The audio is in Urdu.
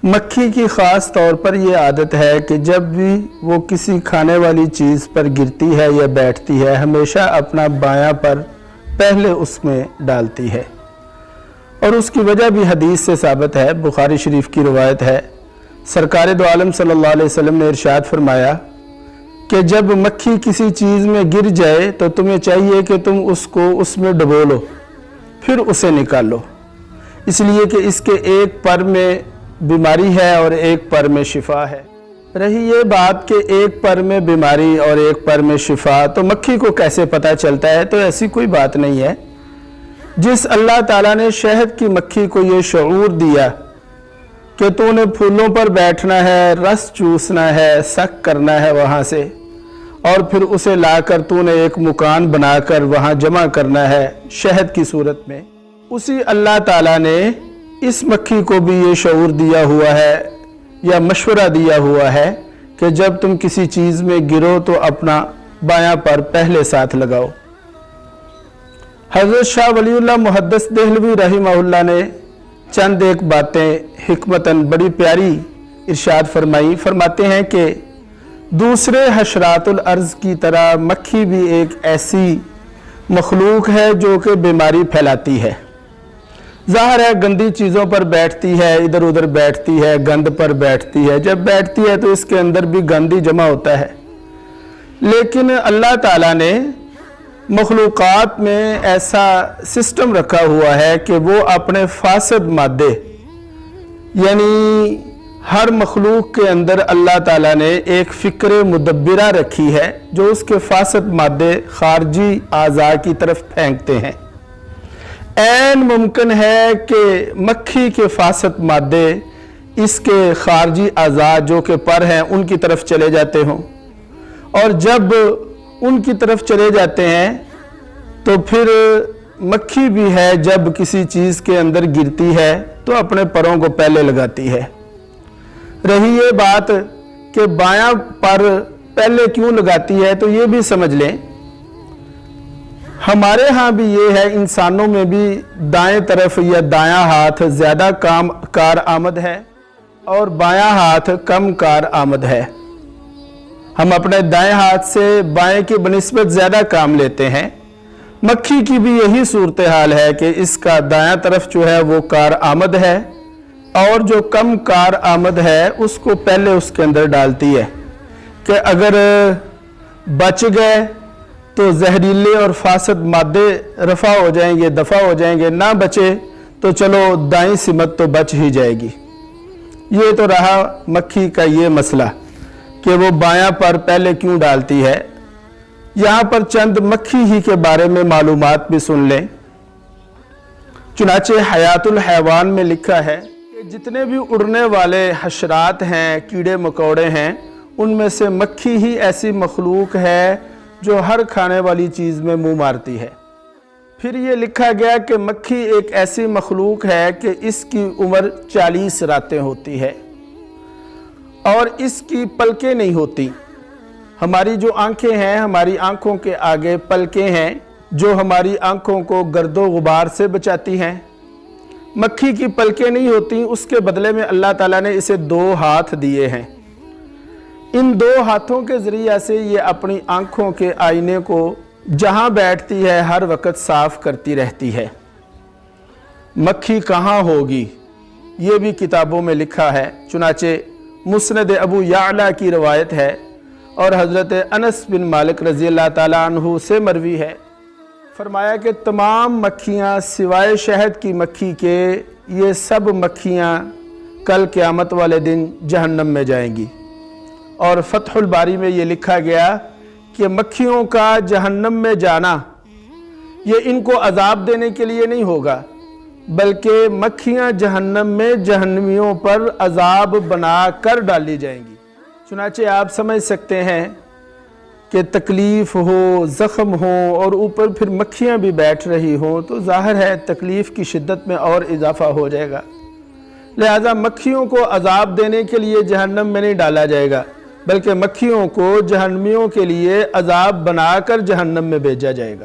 مکھی کی خاص طور پر یہ عادت ہے کہ جب بھی وہ کسی کھانے والی چیز پر گرتی ہے یا بیٹھتی ہے ہمیشہ اپنا بایاں پر پہلے اس میں ڈالتی ہے، اور اس کی وجہ بھی حدیث سے ثابت ہے، بخاری شریف کی روایت ہے۔ سرکار دو عالم صلی اللہ علیہ وسلم نے ارشاد فرمایا کہ جب مکھی کسی چیز میں گر جائے تو تمہیں چاہیے کہ تم اس کو اس میں ڈبو لو، پھر اسے نکالو، اس لیے کہ اس کے ایک پر میں بیماری ہے اور ایک پر میں شفا ہے۔ رہی یہ بات کہ ایک پر میں بیماری اور ایک پر میں شفا، تو مکھی کو کیسے پتہ چلتا ہے؟ تو ایسی کوئی بات نہیں ہے۔ جس اللہ تعالیٰ نے شہد کی مکھی کو یہ شعور دیا کہ تو نے پھولوں پر بیٹھنا ہے، رس چوسنا ہے، سک کرنا ہے وہاں سے، اور پھر اسے لا کر تو نے ایک مکان بنا کر وہاں جمع کرنا ہے شہد کی صورت میں، اسی اللہ تعالیٰ نے اس مکھی کو بھی یہ شعور دیا ہوا ہے یا مشورہ دیا ہوا ہے کہ جب تم کسی چیز میں گرو تو اپنا بایاں پر پہلے ساتھ لگاؤ۔ حضرت شاہ ولی اللہ محدث دہلوی رحمہ اللہ نے چند ایک باتیں حکمتاً بڑی پیاری ارشاد فرمائی۔ فرماتے ہیں کہ دوسرے حشرات الارض کی طرح مکھی بھی ایک ایسی مخلوق ہے جو کہ بیماری پھیلاتی ہے۔ ظاہر ہے گندی چیزوں پر بیٹھتی ہے، ادھر ادھر بیٹھتی ہے، گند پر بیٹھتی ہے، جب بیٹھتی ہے تو اس کے اندر بھی گند ہی جمع ہوتا ہے، لیکن اللہ تعالیٰ نے مخلوقات میں ایسا سسٹم رکھا ہوا ہے کہ وہ اپنے فاسد مادے، یعنی ہر مخلوق کے اندر اللہ تعالیٰ نے ایک فکر مدبرہ رکھی ہے جو اس کے فاسد مادے خارجی اعضاء کی طرف پھینکتے ہیں۔ عین ممکن ہے کہ مکھی کے فاسد مادے اس کے خارجی اعضاء جو کہ پر ہیں ان کی طرف چلے جاتے ہوں، اور جب ان کی طرف چلے جاتے ہیں تو پھر مکھی بھی ہے جب کسی چیز کے اندر گرتی ہے تو اپنے پروں کو پہلے لگاتی ہے۔ رہی یہ بات کہ بایاں پر پہلے کیوں لگاتی ہے تو یہ بھی سمجھ لیں، ہمارے ہاں بھی یہ ہے، انسانوں میں بھی دائیں طرف یا دایاں ہاتھ زیادہ کار آمد ہے اور بایاں ہاتھ کم کار آمد ہے۔ ہم اپنے دائیں ہاتھ سے بائیں کی بنسبت زیادہ کام لیتے ہیں۔ مکھی کی بھی یہی صورتحال ہے کہ اس کا دایاں طرف جو ہے وہ کار آمد ہے، اور جو کم کار آمد ہے اس کو پہلے اس کے اندر ڈالتی ہے کہ اگر بچ گئے تو زہریلے اور فاسد مادے رفع ہو جائیں گے، دفع ہو جائیں گے، نہ بچے تو چلو دائیں سمت تو بچ ہی جائے گی۔ یہ تو رہا مکھی کا یہ مسئلہ کہ وہ بایاں پر پہلے کیوں ڈالتی ہے۔ یہاں پر چند مکھی ہی کے بارے میں معلومات بھی سن لیں۔ چنانچہ حیات الحیوان میں لکھا ہے کہ جتنے بھی اڑنے والے حشرات ہیں، کیڑے مکوڑے ہیں، ان میں سے مکھی ہی ایسی مخلوق ہے جو ہر کھانے والی چیز میں منہ مارتی ہے۔ پھر یہ لکھا گیا کہ مکھی ایک ایسی مخلوق ہے کہ اس کی عمر 40 راتیں ہوتی ہے اور اس کی پلکیں نہیں ہوتی۔ ہماری جو آنکھیں ہیں، ہماری آنکھوں کے آگے پلکیں ہیں جو ہماری آنکھوں کو گرد و غبار سے بچاتی ہیں۔ مکھی کی پلکیں نہیں ہوتی، اس کے بدلے میں اللہ تعالیٰ نے اسے 2 ہاتھ دیے ہیں۔ ان 2 ہاتھوں کے ذریعہ سے یہ اپنی آنکھوں کے آئینے کو جہاں بیٹھتی ہے ہر وقت صاف کرتی رہتی ہے۔ مکھی کہاں ہوگی یہ بھی کتابوں میں لکھا ہے۔ چنانچہ مسند ابو یعلا کی روایت ہے اور حضرت انس بن مالک رضی اللہ تعالیٰ عنہ سے مروی ہے، فرمایا کہ تمام مکھیاں سوائے شہد کی مکھی کے، یہ سب مکھیاں کل قیامت والے دن جہنم میں جائیں گی۔ اور فتح الباری میں یہ لکھا گیا کہ مکھیوں کا جہنم میں جانا یہ ان کو عذاب دینے کے لیے نہیں ہوگا، بلکہ مکھیاں جہنم میں جہنمیوں پر عذاب بنا کر ڈالی جائیں گی۔ چنانچہ آپ سمجھ سکتے ہیں کہ تکلیف ہو، زخم ہو اور اوپر پھر مکھیاں بھی بیٹھ رہی ہوں تو ظاہر ہے تکلیف کی شدت میں اور اضافہ ہو جائے گا۔ لہذا مکھیوں کو عذاب دینے کے لیے جہنم میں نہیں ڈالا جائے گا، بلکہ مکھیوں کو جہنمیوں کے لیے عذاب بنا کر جہنم میں بھیجا جائے گا۔